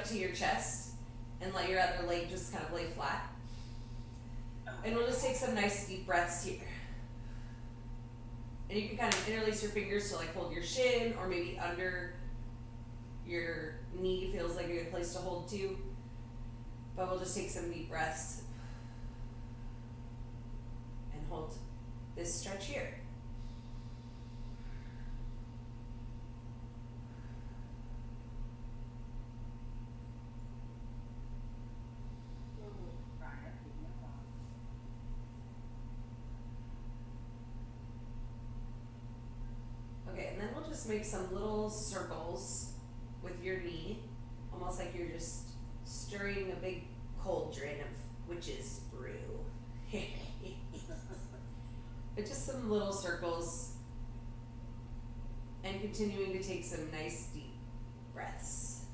to your chest and let your other leg just kind of lay flat. And we'll just take some nice deep breaths here. And you can kind of interlace your fingers to like hold your shin, or maybe under your knee feels like a good place to hold too. But we'll just take some deep breaths and hold this stretch here. Okay, and then we'll just make some little circles with your knee, almost like you're just stirring a big cauldron of witch's brew. But just some little circles, and continuing to take some nice deep breaths.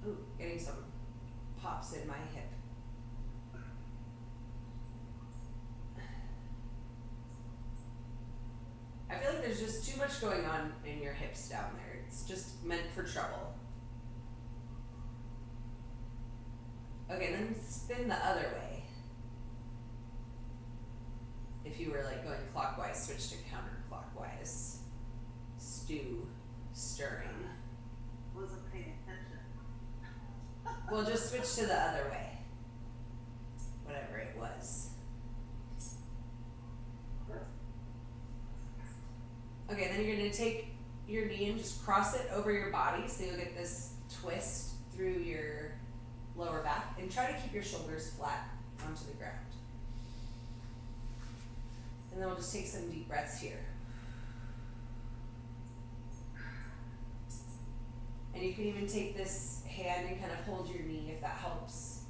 Ooh, getting some pops in my hip. I feel like there's just too much going on in your hips down there. It's just meant for trouble. Okay, then spin the other way. If you were like going clockwise, switch to counterclockwise. Stirring. Wasn't paying attention. Well, just switch to the other way. Whatever it was. Okay, then you're going to take your knee and just cross it over your body so you'll get this twist through your lower back, and try to keep your shoulders flat onto the ground. And then we'll just take some deep breaths here. And you can even take this hand and kind of hold your knee if that helps.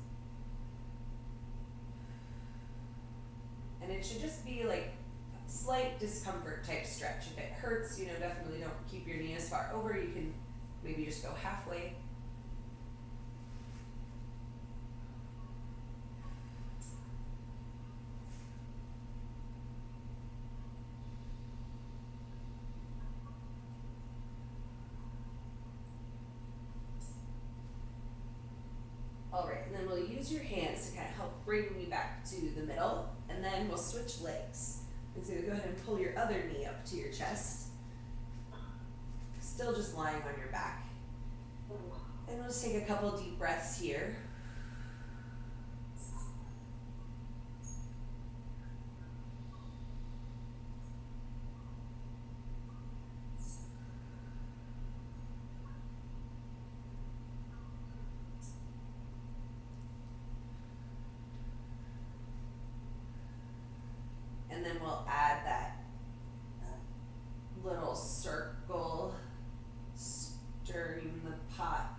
And it should just be like slight discomfort type stretch. If it hurts, definitely don't keep your knee as far over. You can maybe just go halfway. Alright, and then we'll use your hands to kind of help bring me back to the middle, and then we'll switch legs. And so go ahead and pull your other knee up to your chest, still just lying on your back. And we'll just take a couple deep breaths here. And then we'll add that little circle, stirring the pot.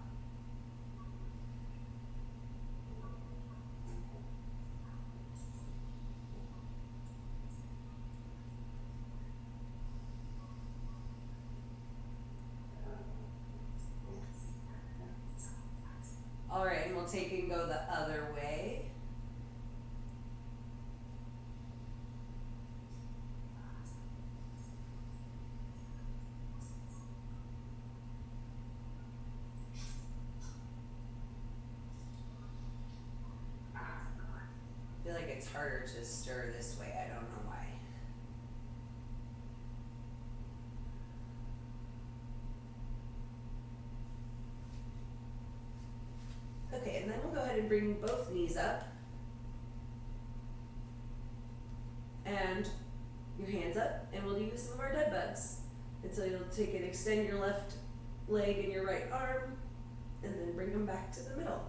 All right, and we'll take and go the other way. I feel like it's harder to stir this way. I don't know why. Okay, and then we'll go ahead and bring both knees up. And your hands up, and we'll use some of our dead bugs. And so you'll take and extend your left leg and your right arm, and then bring them back to the middle.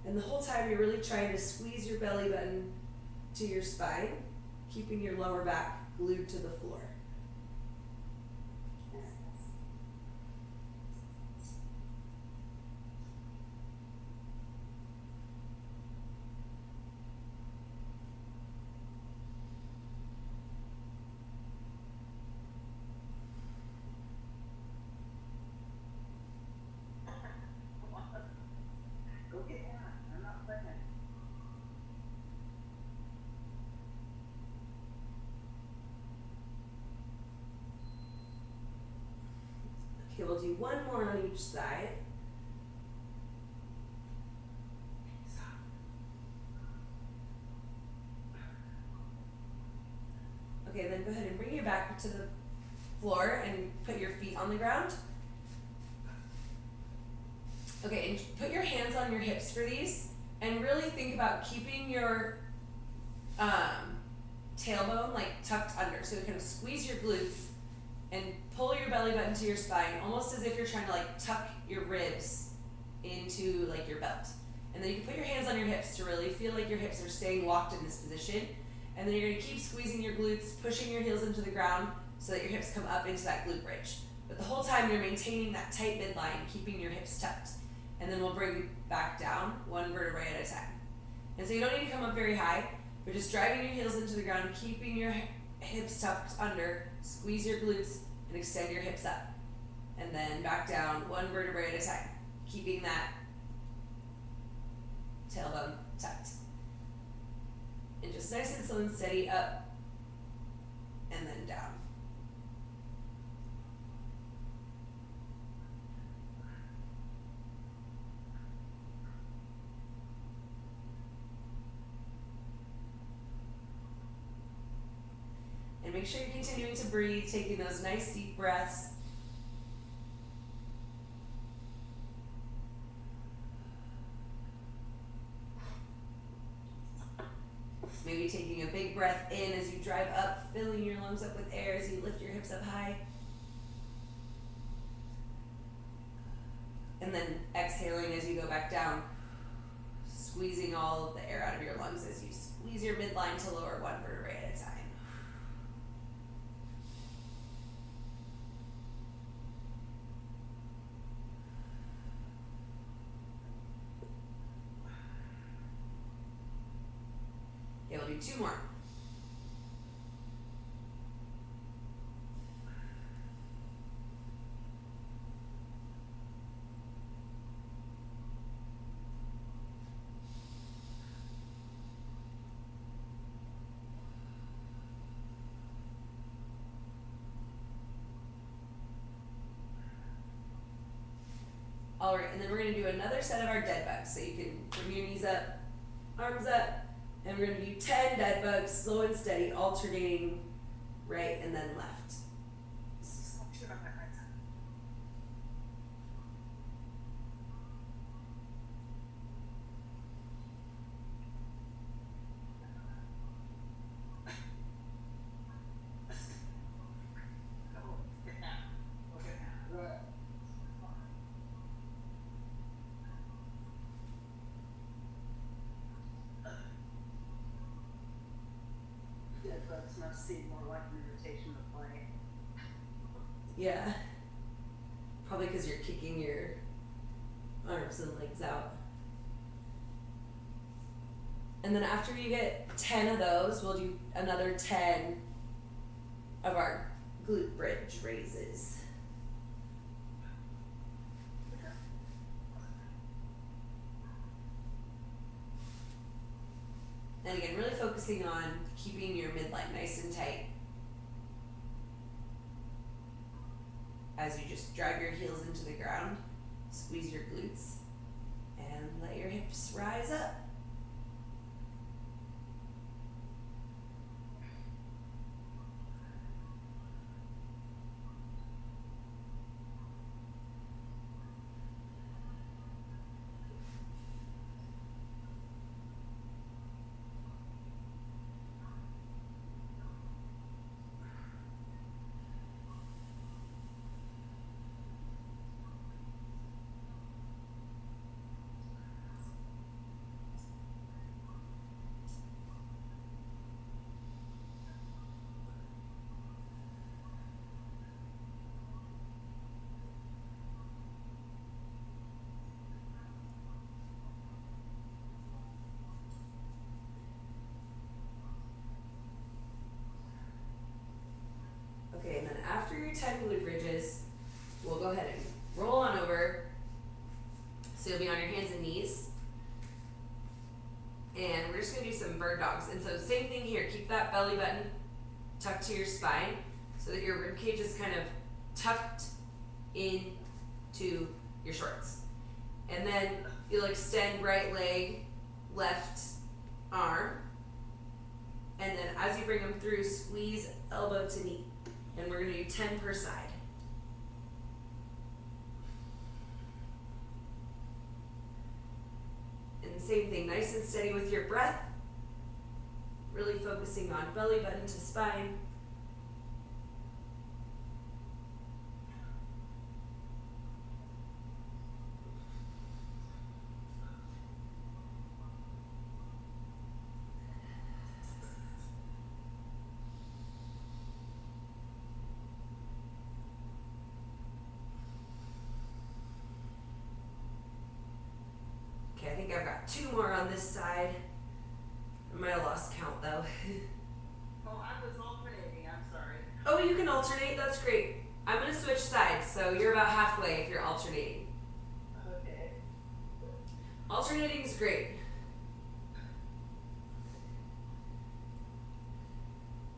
And the whole time you're really trying to squeeze your belly button to your spine, keeping your lower back glued to the floor. Go get that. I'm not playing. Okay, we'll do one more on each side. Okay, then go ahead and bring your back to the floor and put your feet on the ground. Okay, and put your hands on your hips for these, and really think about keeping your tailbone like tucked under. So kind of squeeze your glutes and pull your belly button to your spine, almost as if you're trying to like tuck your ribs into like your belt. And then you can put your hands on your hips to really feel like your hips are staying locked in this position. And then you're going to keep squeezing your glutes, pushing your heels into the ground so that your hips come up into that glute bridge. But the whole time you're maintaining that tight midline, keeping your hips tucked. And then we'll bring back down one vertebrae at a time. And so you don't need to come up very high, but just driving your heels into the ground, keeping your hips tucked under, squeeze your glutes, and extend your hips up. And then back down one vertebrae at a time, keeping that tailbone tucked. And just nice and slow and steady up, and then down. And make sure you're continuing to breathe, taking those nice deep breaths. Maybe taking a big breath in as you drive up, filling your lungs up with air as you lift your hips up high. And then exhaling as you go back down, squeezing all of the air out of your lungs as you squeeze your midline to lower one vertebrae at a time. Okay, we'll do two more. All right, and then we're going to do another set of our dead bugs. So you can bring your knees up, arms up, and we're going to do 10 dead bugs, slow and steady, alternating right and then left. Dead bugs must seem more like an invitation to play. Yeah. Probably because you're kicking your arms and legs out. And then after you get 10 of those, we'll do another 10 of our glute bridge raises. And again, really focusing on keeping your midline nice and tight as you just drive your heels into the ground, squeeze your glutes, and let your hips rise up. Okay, and then after your 10 glute bridges, we'll go ahead and roll on over. So you'll be on your hands and knees. And we're just going to do some bird dogs. And so same thing here, keep that belly button tucked to your spine so that your rib cage is kind of tucked into your shorts. And then you'll extend right leg, left arm, And then as you bring them through, squeeze elbow to knee. And we're gonna do 10 per side. And same thing, nice and steady with your breath. Really focusing on belly button to spine. Okay, I think I've got 2 more on this side. I might have lost count though. Oh, I was alternating, I'm sorry. Oh, you can alternate, that's great. I'm gonna switch sides, so you're about halfway if you're alternating. Okay. Alternating is great.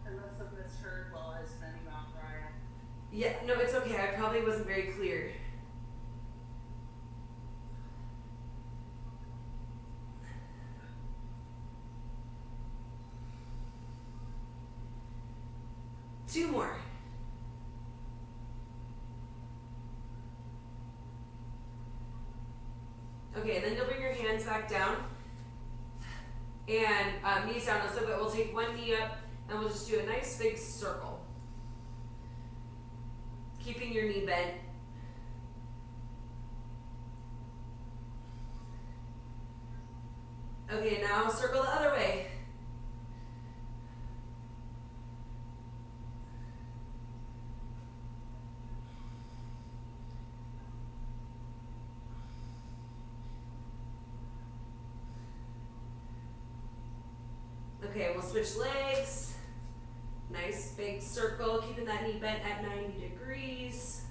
Unless I misheard while I was spending off Ryan. Yeah, no, it's okay. I probably wasn't very clear. Two more. Okay, and then you'll bring your hands back down and knees down also, but we'll take one knee up and we'll just do a nice big circle. Keeping your knee bent. Okay, now circle the other way. Okay, we'll switch legs. Nice big circle, keeping that knee bent at 90 degrees.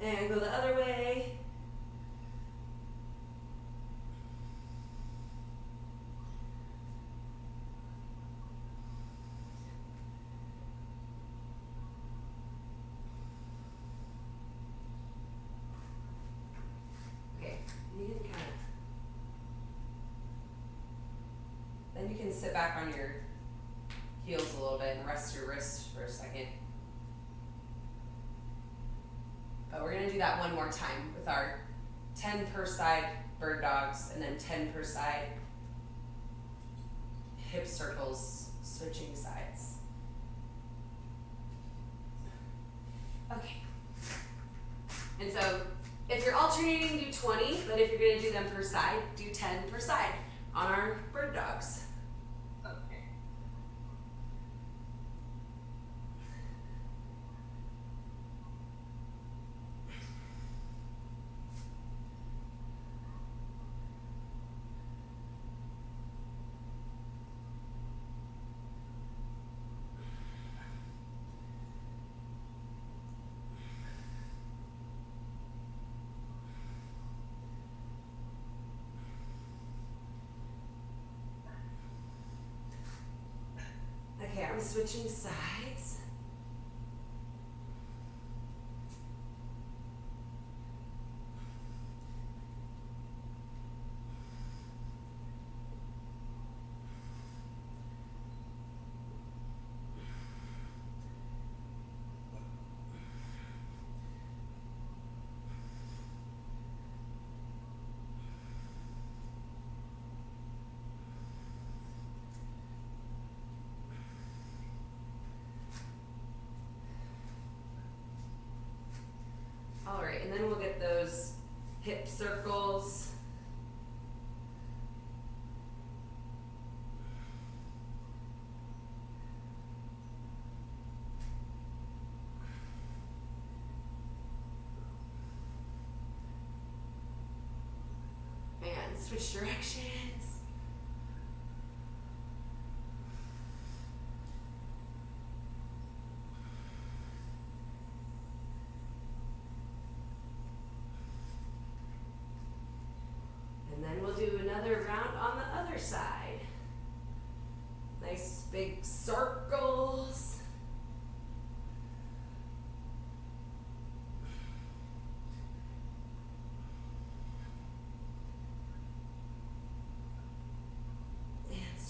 And go the other way. Okay, you can then you can sit back on your heels a little bit and rest your wrists for a second. But we're gonna do that one more time with our 10 per side bird dogs and then 10 per side hip circles, switching sides. Okay. And so if you're alternating, do 20, but if you're gonna do them per side, do 10 per side on our bird dogs. Okay. Okay, I'm switching sides. All right, and then we'll get those hip circles. And switch directions. And then we'll do another round on the other side. Nice big circles.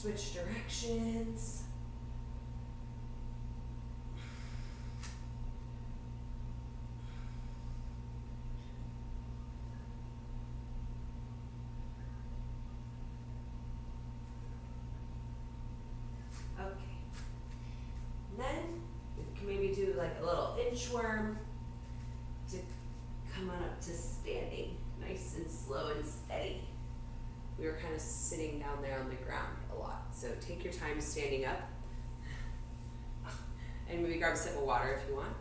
Switch directions. Okay. And then you can maybe do like a little inchworm to come on up to standing, nice and slow and steady. We were kind of sitting down there on the ground a lot, so take your time standing up. And maybe grab a sip of water if you want.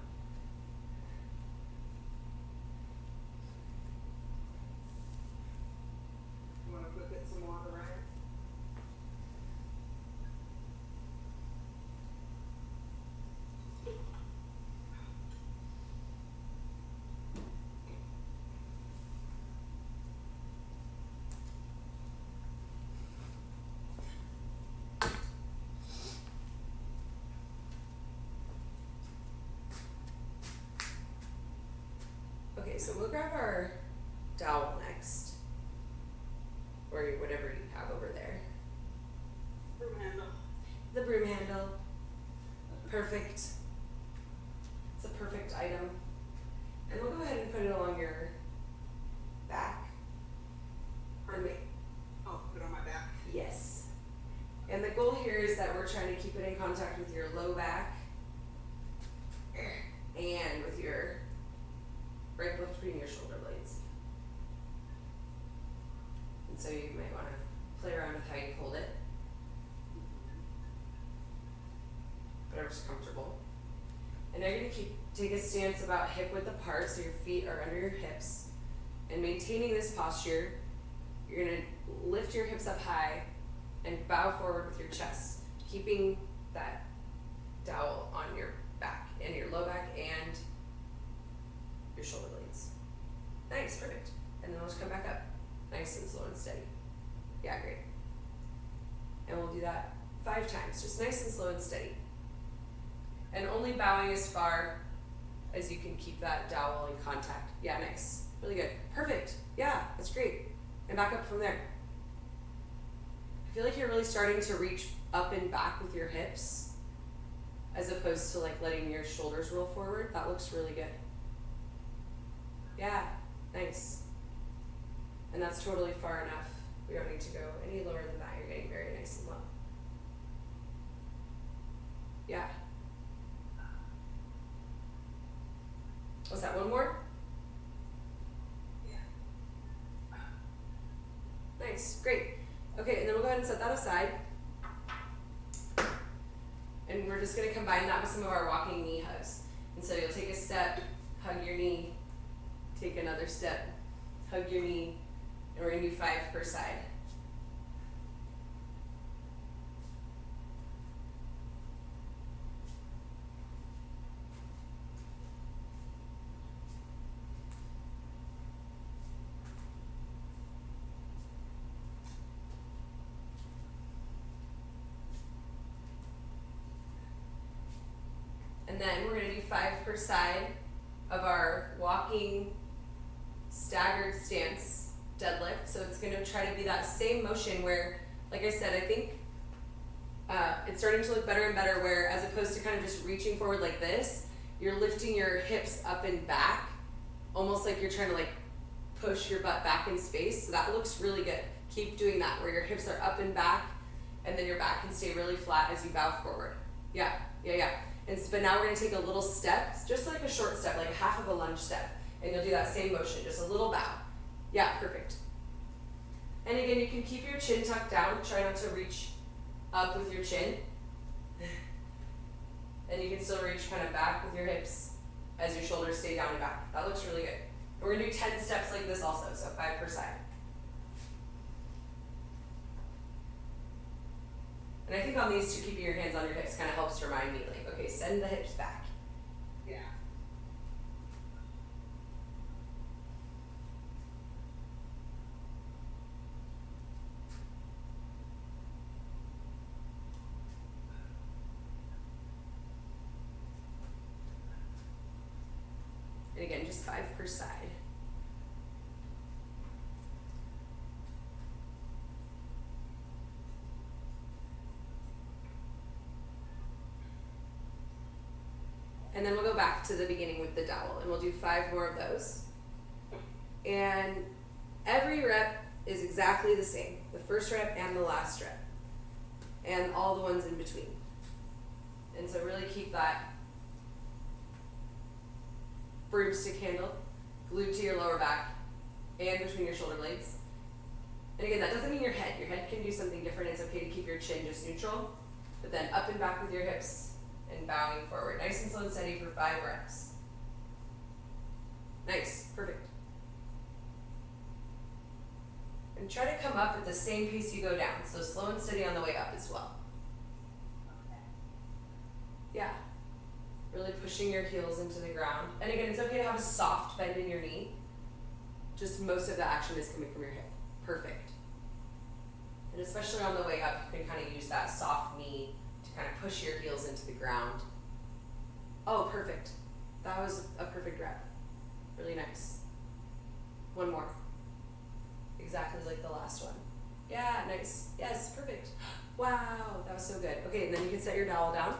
You wanna go get some water, right? Okay, so we'll grab our dowel next, or whatever you have over there. Broom handle. The broom handle. Perfect. It's a perfect item. And we'll go ahead and put it along your back. Perfect. Oh, put it on my back. Yes. And the goal here is that we're trying to keep it in contact with your low back and with your right between your shoulder blades. And so you might want to play around with how you hold it. Whatever's comfortable. And now you're going to take a stance about hip width apart, so your feet are under your hips. And maintaining this posture, you're going to lift your hips up high and bow forward with your chest, keeping that dowel on your back and your low back and your shoulder blades. Nice, perfect. And then we'll just come back up, nice and slow and steady. Yeah, great. And we'll do that 5 times, just nice and slow and steady. And only bowing as far as you can keep that dowel in contact. Yeah, nice, really good, perfect. Yeah, that's great. And back up from there. I feel like you're really starting to reach up and back with your hips, as opposed to like letting your shoulders roll forward. That looks really good. Yeah, nice. And that's totally far enough. We don't need to go any lower than that. You're getting very nice and low. Yeah. What's that, one more? Yeah. Nice, great. Okay, and then we'll go ahead and set that aside. And we're just gonna combine that with some of our walking knee hugs. And so you'll take a step, hug your knee, take another step, hug your knee, and we're gonna do 5 per side. And then we're gonna do 5 per side of our walking staggered stance deadlift. So it's gonna try to be that same motion where, like I said, I think it's starting to look better and better where, as opposed to kind of just reaching forward like this, you're lifting your hips up and back, almost like you're trying to like push your butt back in space. So that looks really good. Keep doing that, where your hips are up and back, and then your back can stay really flat as you bow forward. Yeah. But now we're gonna take a little step, just like a short step, like half of a lunge step. And you'll do that same motion, just a little bow. Yeah, perfect. And again, you can keep your chin tucked down. Try not to reach up with your chin. And you can still reach kind of back with your hips as your shoulders stay down and back. That looks really good. And we're gonna do 10 steps like this also, so 5 per side. And I think on these two, keeping your hands on your hips kind of helps remind me, like, okay, send the hips back. Yeah. And again, just 5 per side. back to the beginning with the dowel, and we'll do 5 more of those. And every rep is exactly the same, the first rep and the last rep, and all the ones in between. And so really keep that broomstick handle glued to your lower back and between your shoulder blades. And again, that doesn't mean your head. Your head can do something different. It's okay to keep your chin just neutral, but then up and back with your hips and bowing forward. Nice and slow and steady for 5 reps. Nice, perfect. And try to come up at the same pace you go down, so slow and steady on the way up as well. Okay. Yeah. Really pushing your heels into the ground. And again, it's okay to have a soft bend in your knee. Just most of the action is coming from your hip. Perfect. And especially on the way up, you can kind of use that soft knee to kind of push your heels into the ground. Oh, perfect. That was a perfect rep. Really nice. One more. Exactly like the last one. Yeah, nice. Yes, perfect. Wow, that was so good. Okay, and then you can set your dowel down.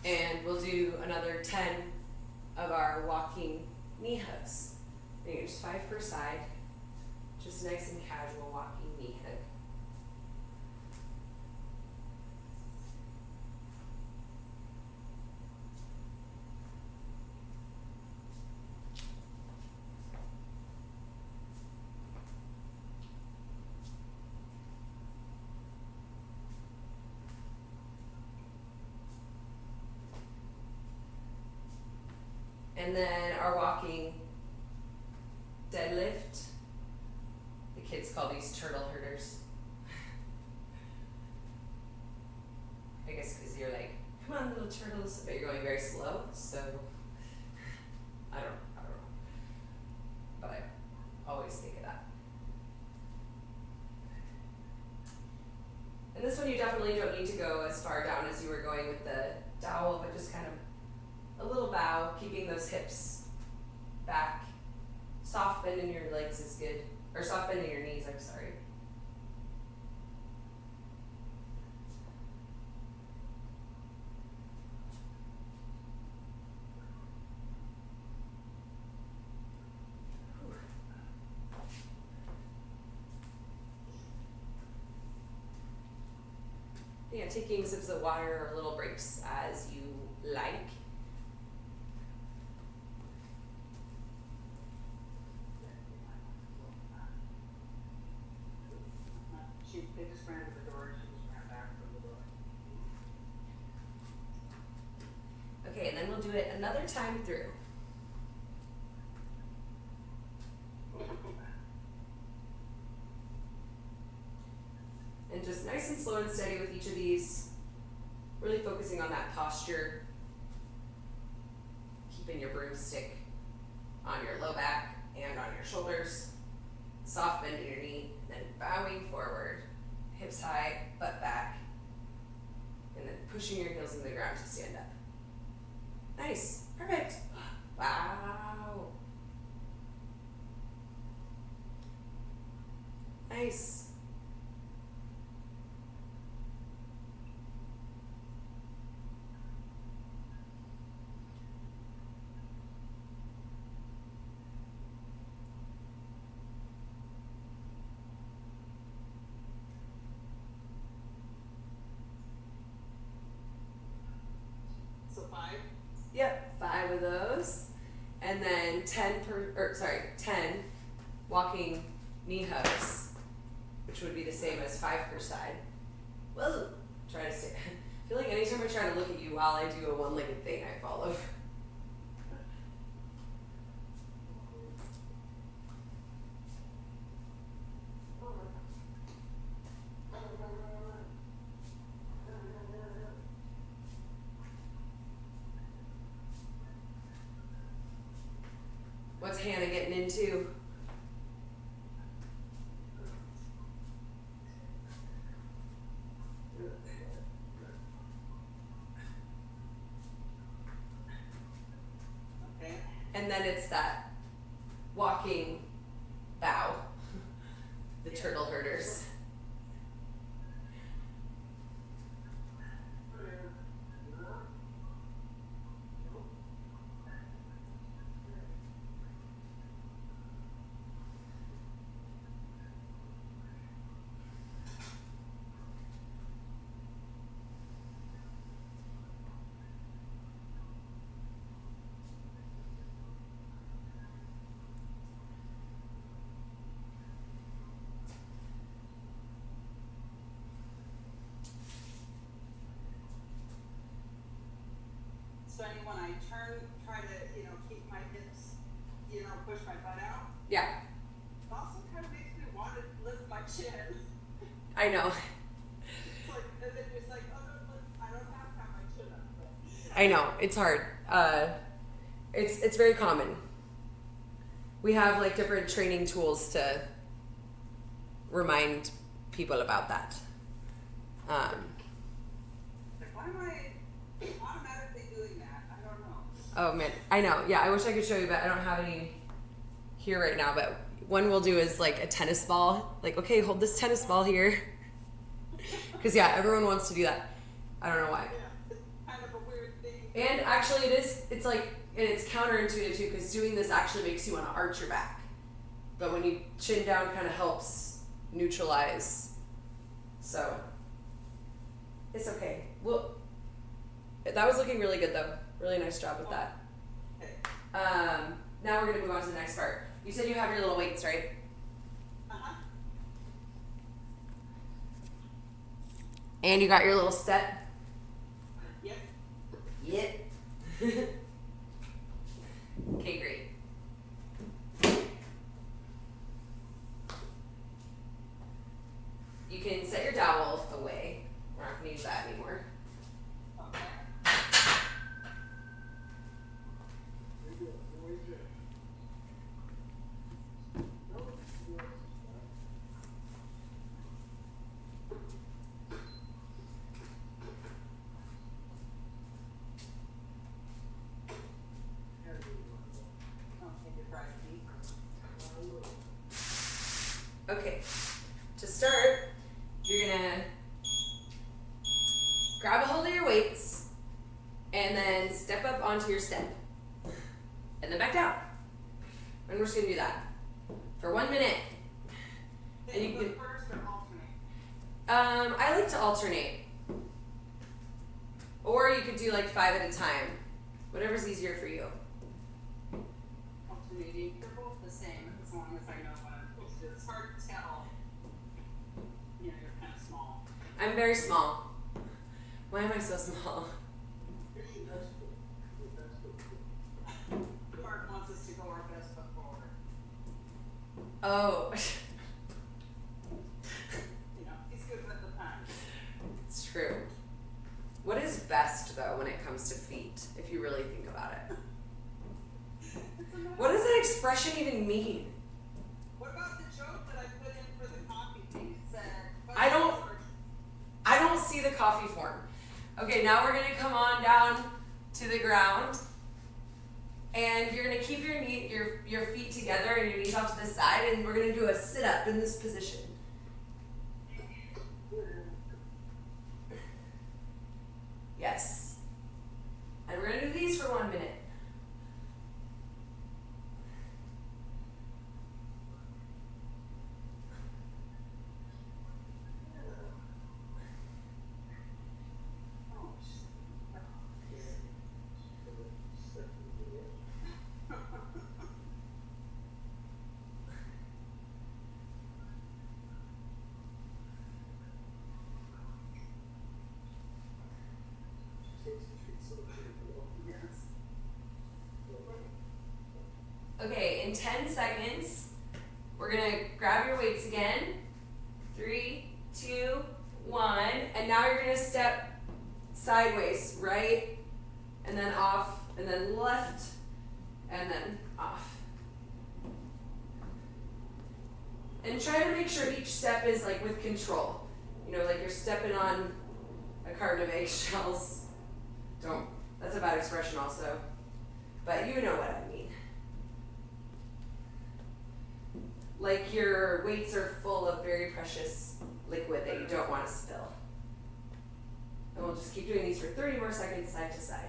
And we'll do another 10 of our walking knee hooks. Again, just 5 per side. Just nice and casual walking knee hook. And then our walking deadlift. The kids call these turtle herders. I guess because you're like, come on little turtles, but you're going very slow, so I don't know. But I always think of that. And this one you definitely don't need to go as far down as you were going with the dowel, but just kind of a little bow, keeping those hips back. Soft bend in your legs is good. Or soft bend in your knees, I'm sorry. Yeah, taking sips of water or little breaks as you like. They just ran to the door and she just ran back from the door. Okay, and then we'll do it another time through. And just nice and slow and steady with each of these. Really focusing on that posture. Keeping your broomstick on your low back and on your shoulders. Soft bend in your knee, then bowing forward. Hips high, butt back. And then pushing your heels in the ground to stand up. Nice. Perfect. Wow. Nice. So 5? Yep, 5 of those. And then 10 walking knee hooks, which would be the same as 5 per side. Whoa, try to stay. I feel like anytime I try to look at you while I do a one-legged thing, I fall over. What's Hannah getting into? Okay. And then it's that walking bow, the turtle herders. sweaty when I try to, keep my hips, push my butt out. Yeah. It also kind of makes me want to lift my chin. I know. It's like, and then it's like, oh, no, I don't have to have my chin up. But. I know, it's hard. It's very common. We have like different training tools to remind people about that. Like, why am I automatically doing that? I don't know. Oh man, I know. Yeah, I wish I could show you, but I don't have any here right now. But one we'll do is like a tennis ball. Like, okay, hold this tennis ball here. Because yeah, everyone wants to do that. I don't know why. Yeah, it's kind of a weird thing. And actually, it's like, and it's counterintuitive too, because doing this actually makes you want to arch your back. But when you chin down, kind of helps neutralize. So it's okay. Well, that was looking really good though. Really nice job with that. Okay. Now we're gonna move on to the next part. You said you have your little weights, right? Uh-huh. And you got your little step. Yep. Yep. Okay, great. You can set your dowel away. We're not gonna use that anymore. Okay. Okay, good right feet. Okay, to start, you're gonna grab a hold of your weights and then step up onto your step and then back down. And we're just gonna do that for 1 minute. And you can, first or alternate? I like to alternate. Or you could do like 5 at a time. Whatever's easier for you. Alternating. They're both the same as long as I know what I'm supposed to do. It's hard to tell. You're kind of small. I'm very small. Why am I so small? Mark wants us to go our best foot forward. Oh. He's good with the punch. It's true. What is best though when it comes to feet, if you really think about it? What does that expression even mean? What about the joke that I put in for the coffee thing? It said, I don't see the coffee form. Okay, now we're gonna come on down to the ground, and you're gonna keep your feet together and your knees off to the side, and we're gonna do a sit up in this position. Yes. And we're gonna do these for 1 minute. Okay, in 10 seconds, we're gonna grab your weights again. 3, 2, 1, and now you're gonna step sideways, right, and then off, and then left, and then off. And try to make sure each step is like with control. Like you're stepping on a carton of eggshells. That's a bad expression also, but you know what I mean. Like your weights are full of very precious liquid that you don't want to spill. And we'll just keep doing these for 30 more seconds side to side.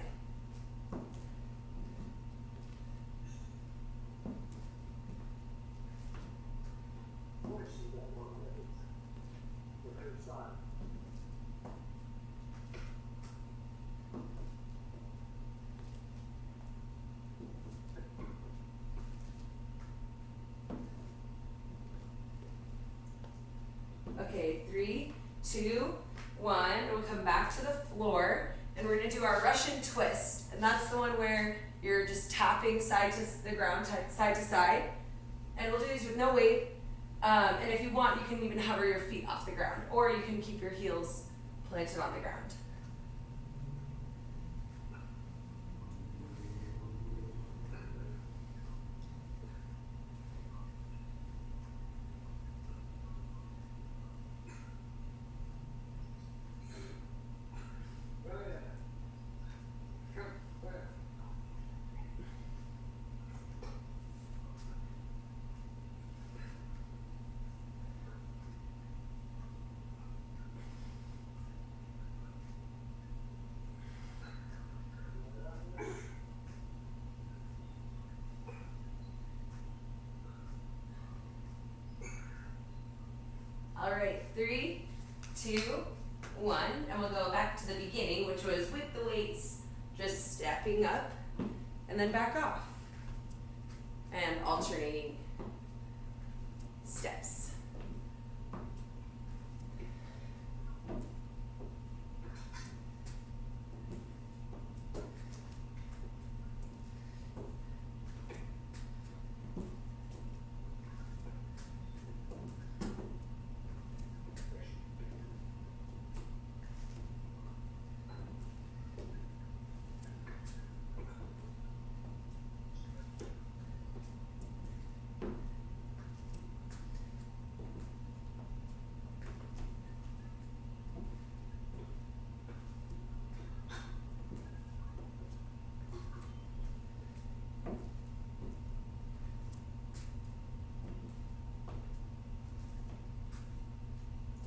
Okay, 3, 2, 1, and we'll come back to the floor, and we're gonna do our Russian twist. And And that's the one where you're just tapping side to the ground, side to side. And we'll do these with no weight. And if you want, you can even hover your feet off the ground, or you can keep your heels planted on the ground. All right, 3, 2, 1, and we'll go back to the beginning, which was with the weights, just stepping up and then back off, and alternating steps.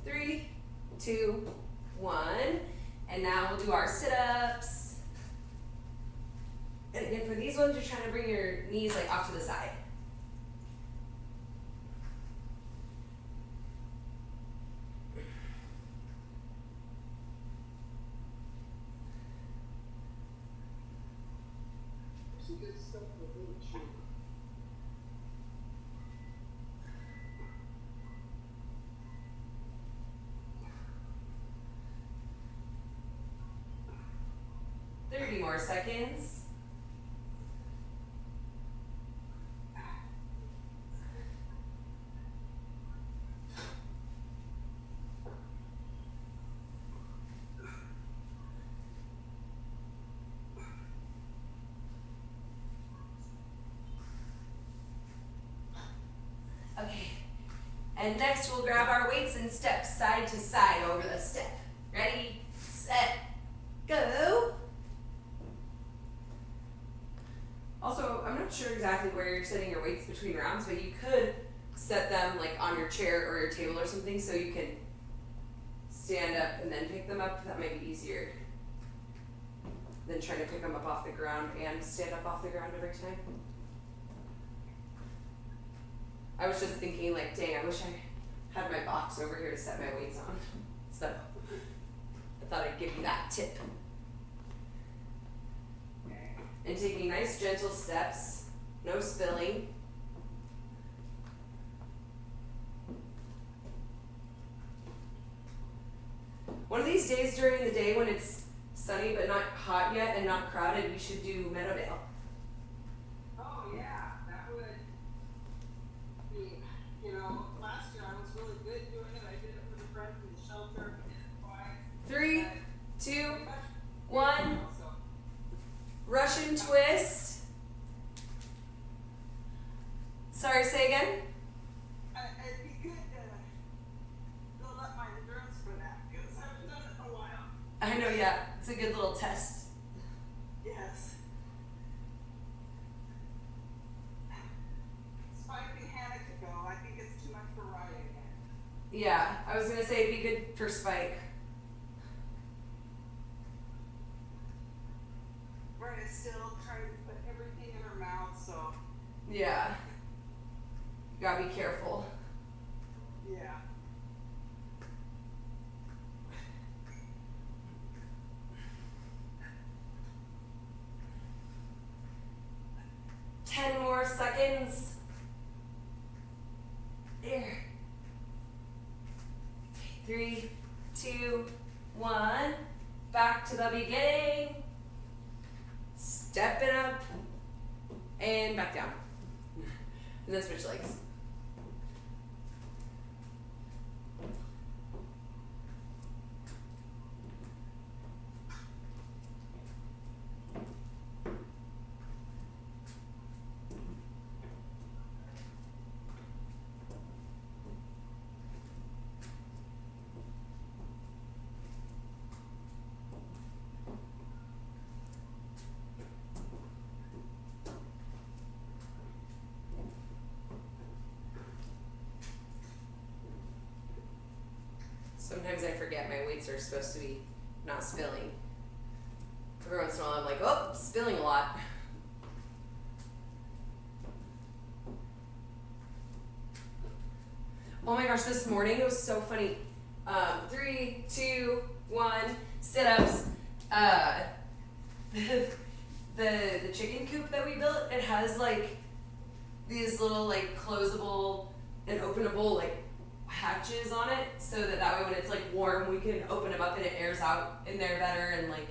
Three, 2, 1, and now we'll do our sit-ups. And again, for these ones, you're trying to bring your knees like off to the side. Some good stuff for the really cheap. More seconds. Okay, and next we'll grab our weights and step side to side over the step. Ready, set, go. Also, I'm not sure exactly where you're setting your weights between rounds, but you could set them like on your chair or your table or something so you can stand up and then pick them up. That might be easier than trying to pick them up off the ground and stand up off the ground every time. I was just thinking like, dang, I wish I had my box over here to set my weights on. So I thought I'd give you that tip. And taking nice gentle steps, no spilling. One of these days during the day when it's sunny but not hot yet and not crowded, we should do Meadowdale. Oh yeah, that would be, last year I was really good doing it. I did it for the friends in the shelter. We did it twice. 3, 2, 1. Russian twist. Sorry, say again? It'd be good to build up my endurance for that because I haven't done it in a while. I know, yeah. It's a good little test. Yes. Spike and Hannah could go. I think it's too much for Ryan again. Yeah, I was going to say it'd be good for Spike. Ryan is still trying to put everything in her mouth, so. Yeah. You gotta be careful. Yeah. Ten more seconds. There. 3, 2, 1. Back to the beginning. step it up, and back down. And then switch legs. Sometimes I forget my weights are supposed to be not spilling. Every once in a while I'm like, oh, spilling a lot. Oh my gosh, this morning it was so funny. 3, 2, 1, sit-ups. The chicken coop that we built, it has like these little like closable and openable like hatches on it, so that way when it's like warm we can open them up and it airs out in there better and like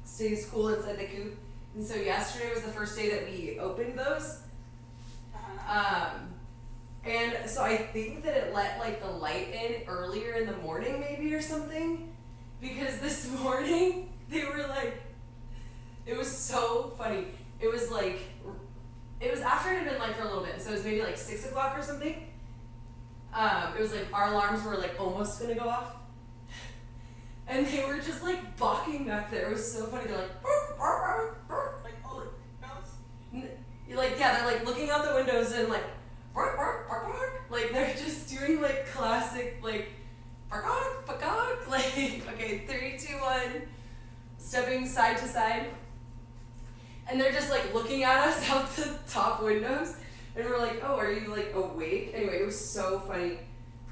stays cool inside the coop. And so yesterday was the first day that we opened those. And so I think that it let like the light in earlier in the morning maybe or something, because this morning they were like, it was so funny. It was after it had been light for a little bit, so it was maybe like 6 o'clock or something. It was like our alarms were like almost gonna go off, and they were just like balking back there. It was so funny. They're like, bark, bark, bark, like, oh, like yeah, they're like looking out the windows and like, bark, bark, bark, bark. Like they're just doing like classic like, bark, bark, bark, bark. Like okay, 3, 2, 1, stepping side to side, and they're just like looking at us out the top windows. And we're like, oh, are you like awake? Anyway, it was so funny.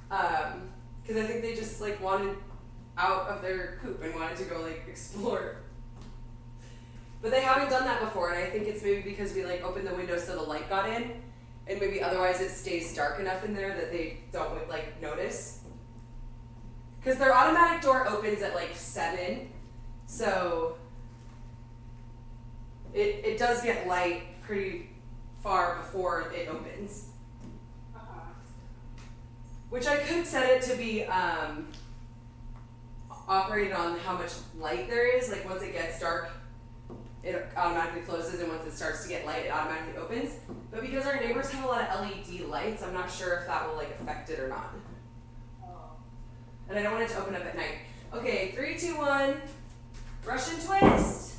Because I think they just like wanted out of their coop and wanted to go like explore. But they haven't done that before, and I think it's maybe because we like opened the window so the light got in, and maybe otherwise it stays dark enough in there that they don't like notice. Because their automatic door opens at like 7, so it does get light pretty far before it opens. Which I could set it to be operated on how much light there is. Like once it gets dark, it automatically closes, and once it starts to get light, it automatically opens. But because our neighbors have a lot of LED lights, I'm not sure if that will like affect it or not. And I don't want it to open up at night. Okay, 3, 2, 1, Russian twist.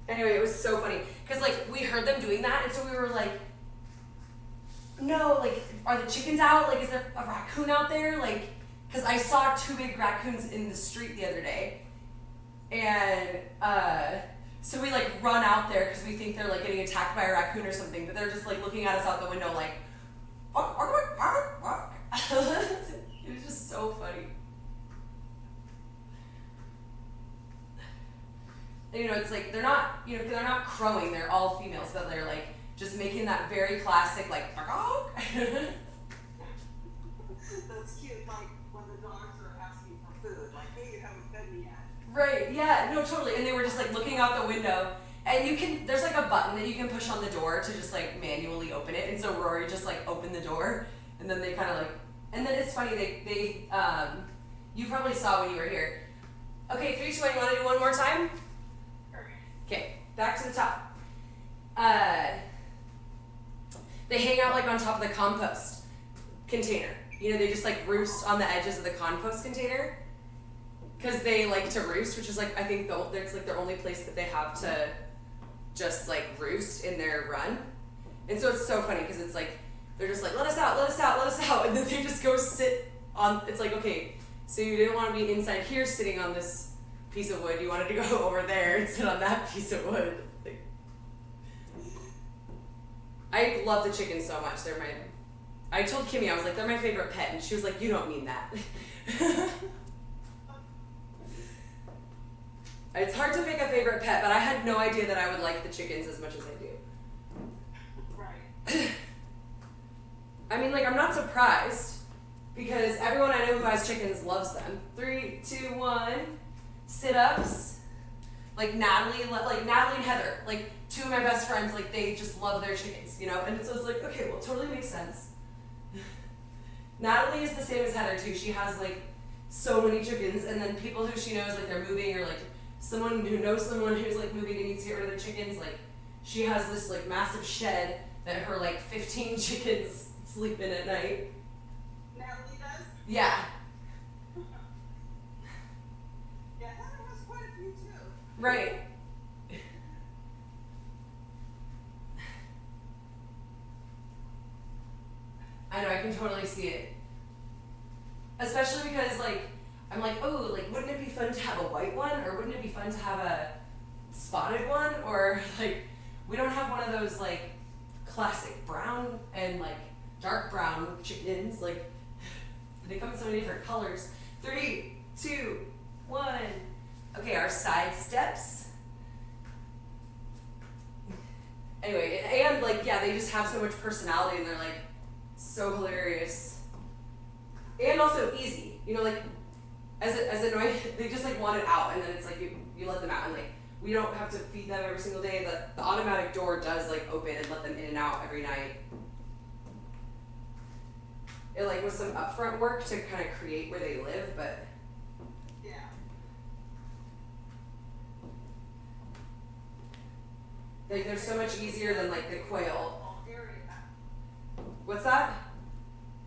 Anyway, it was so funny, because like we heard them doing that, and so we were like, no, like, are the chickens out? Like, is there a raccoon out there? Like, because I saw 2 big raccoons in the street the other day, and so we like run out there because we think they're like getting attacked by a raccoon or something, but they're just like looking at us out the window like, bark, bark, bark, bark, bark. It was just so funny. You know, it's like they're not crowing, they're all females, but they're like just making that very classic like bark. That's cute, like when the dogs are asking for food, like, hey, you haven't fed me yet. Right, yeah, no, totally. And they were just like looking out the window, and there's like a button that you can push on the door to just like manually open it, and so Rory just like opened the door, and then they kind of like, and then it's funny, they you probably saw when you were here. Okay, 3, 2, 1, you want to do one more time? Okay, back to the top. They hang out like on top of the compost container. You know, they just like roost on the edges of the compost container because they like to roost, which is like, I think it's like their only place that they have to just like roost in their run. And so it's so funny because it's like, they're just like, let us out, let us out, let us out. And then they just go sit on, it's like, okay, so you didn't want to be inside here sitting on this piece of wood, you wanted to go over there and sit on that piece of wood. Like, I love the chickens so much. I told Kimmy, I was like, they're my favorite pet, and she was like, you don't mean that. It's hard to pick a favorite pet, but I had no idea that I would like the chickens as much as I do. Right. I mean, like, I'm not surprised, because everyone I know who has chickens loves them. 3, 2, 1, sit-ups. Like Natalie and Heather, like two of my best friends, like they just love their chickens, you know? And so it's like, okay, well, it totally makes sense. Natalie is the same as Heather too. She has like so many chickens, and then people who she knows, like they're moving, or like someone who knows someone who's like moving and needs to get rid of their chickens, like she has this like massive shed that her like 15 chickens sleep in at night. Natalie does? Yeah. Yeah, Heather has quite a few too. Right. I know, I can totally see it. Especially because like I'm like, oh, like wouldn't it be fun to have a white one, or wouldn't it be fun to have a spotted one, or like we don't have one of those like classic brown and like dark brown chickens, like they come in so many different colors. 3, 2, 1. Okay, our side steps. Anyway, and like yeah, they just have so much personality, and they're like so hilarious. And also easy, you know, like as annoying, they just like want it out, and then it's like you let them out, and like we don't have to feed them every single day. The automatic door does like open and let them in and out every night. It like was some upfront work to kind of create where they live, but Yeah. like they're so much easier than like the quail. Area. What's that?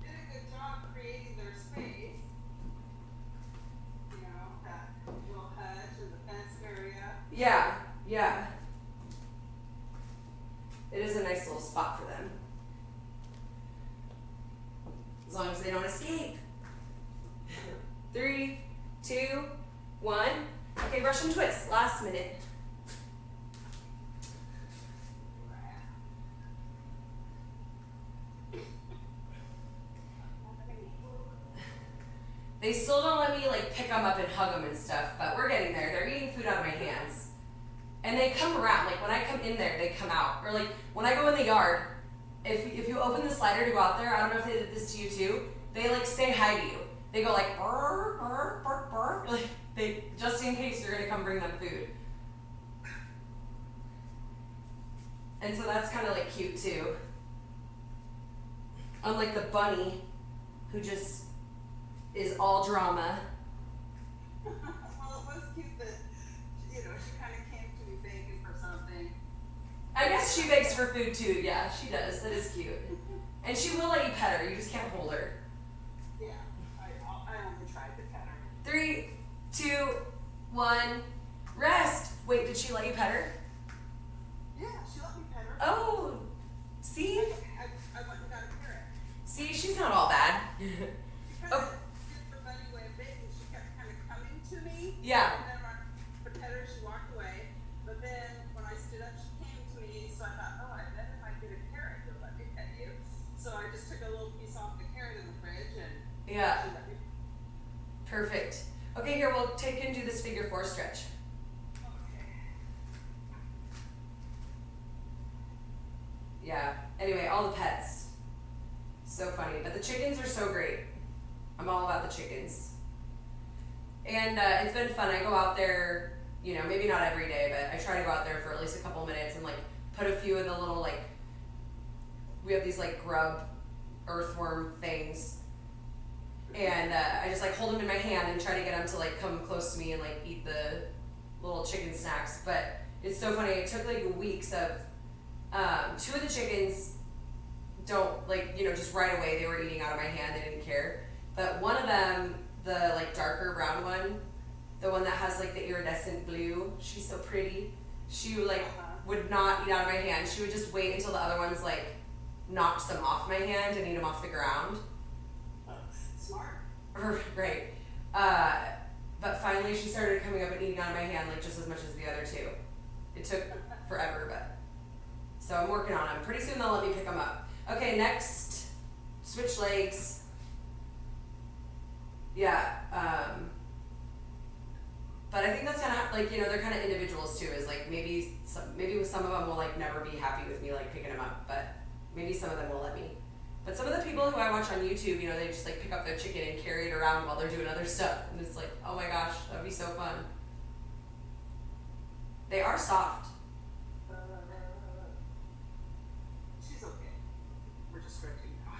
Did a good job creating their space. You know, that little hutch and the fence area. Yeah, yeah. It is a nice little spot for them. As long as they don't escape. 3, 2, 1. Okay, brush and twist. Last minute. They still don't let me like pick them up and hug them and stuff, but we're getting there. They're eating food out of my hands. And they come around, like when I come in there, they come out. Or like when I go in the yard, if you open the slider to go out there, I don't know if they did this to you too, they like say hi to you. They go like burr, burr, burr, burr. Like they, just in case you're gonna come bring them food. And so that's kind of like cute too. Unlike the bunny, who just is all drama. Well, it was cute that, you know, she kind of came to me begging for something. I guess she begs for food too. Yeah, she does. That is cute. And she will let you pet her. You just can't hold her. Yeah, I only tried to pet her. 3, 2, 1. Rest. Wait, did she let you pet her? Yeah, she let me pet her. Oh, see? I went and got a carrot. See, she's not all bad. She kind of did the funny way of begging. She kept kind of coming to me. Yeah. And then when I pet her, she walked away. But then when I stood up, she came to me. So I thought, oh, I bet if I get a carrot, you'll let me pet you. So I just took a little piece off the carrot in the fridge and Yeah. she let me. Perfect. Okay, here, we'll take and do this figure 4 stretch. Okay. Yeah. Anyway, all the pets. So funny. But the chickens are so great. I'm all about the chickens. And it's been fun. I go out there, you know, maybe not every day, but I try to go out there for at least a couple minutes and like put a few of the little like, we have these like grub earthworm things. And I just like hold them in my hand and try to get them to like come close to me and like eat the little chicken snacks. But it's so funny. It took like weeks of, 2 of the chickens don't like, you know, just right away they were eating out of my hand. They didn't care. But one of them, the like darker brown one, the one that has like the iridescent blue, she's so pretty. She like would not eat out of my hand. She would just wait until the other ones like knocked some off my hand and eat them off the ground. Smart. Right. But finally she started coming up and eating out of my hand like just as much as the other 2. It took forever, but so I'm working on them. Pretty soon they'll let me pick them up. Okay, next, switch legs. Yeah. But I think that's kind of like, you know, they're kind of individuals too. Is like maybe with some of them will like never be happy with me like picking them up, but maybe some of them will let me. But some of the people who I watch on YouTube, you know, they just like pick up their chicken and carry it around while they're doing other stuff, and it's like, oh my gosh, that'd be so fun. They are soft. She's okay. We're just stretching now.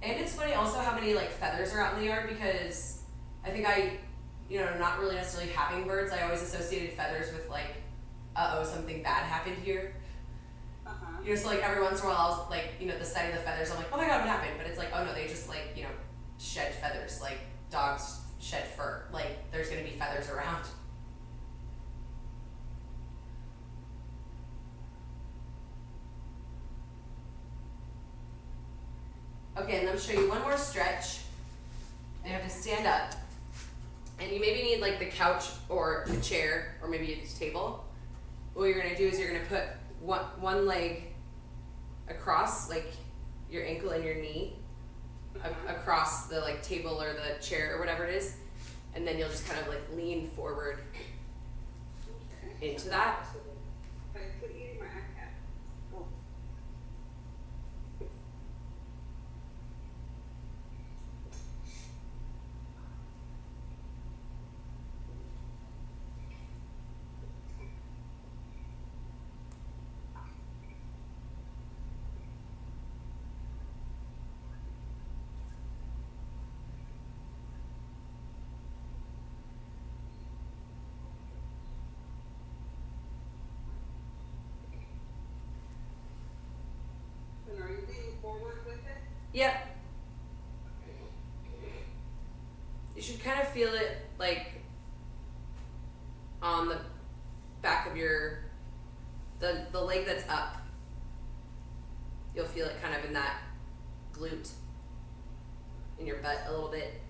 And it's funny also how many like feathers are out in the yard, because I think not really necessarily having birds, I always associated feathers with like, something bad happened here. So like every once in a while I was like, the sight of the feathers, I'm like, oh my god, what happened? But it's like, oh no, they just like, shed feathers, like dogs shed fur. Like there's gonna be feathers around. Okay, and let me show you one more stretch. You have to stand up. And you maybe need like the couch or the chair or maybe a table. What you're gonna do is you're gonna put one leg across, like your ankle and your knee, across the like table or the chair or whatever it is, and then you'll just kind of like lean forward into that. I quit eating my iPad. Oh. And are you leaning forward with it? Yep. You should kind of feel it like on the back of the leg that's up. You'll feel it kind of in that glute, in your butt a little bit.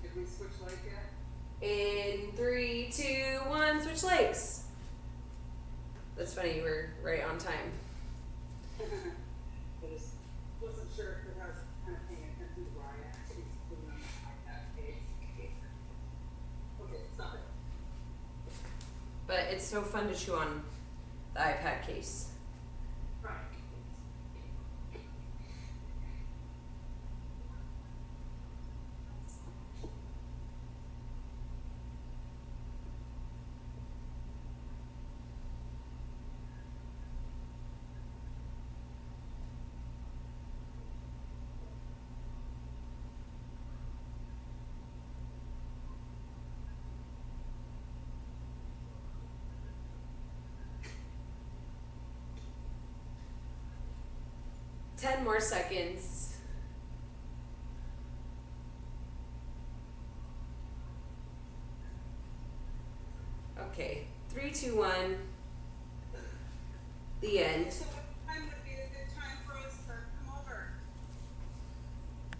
Did we switch leg yet? In 3, 2, 1, switch legs. That's funny, you were right on time. I just wasn't sure because I was kind of paying attention to where I actually was putting on my iPad case. Okay, stop it. But it's so fun to chew on the iPad case. Right. 10 more seconds. Okay, 3, 2, 1. The end.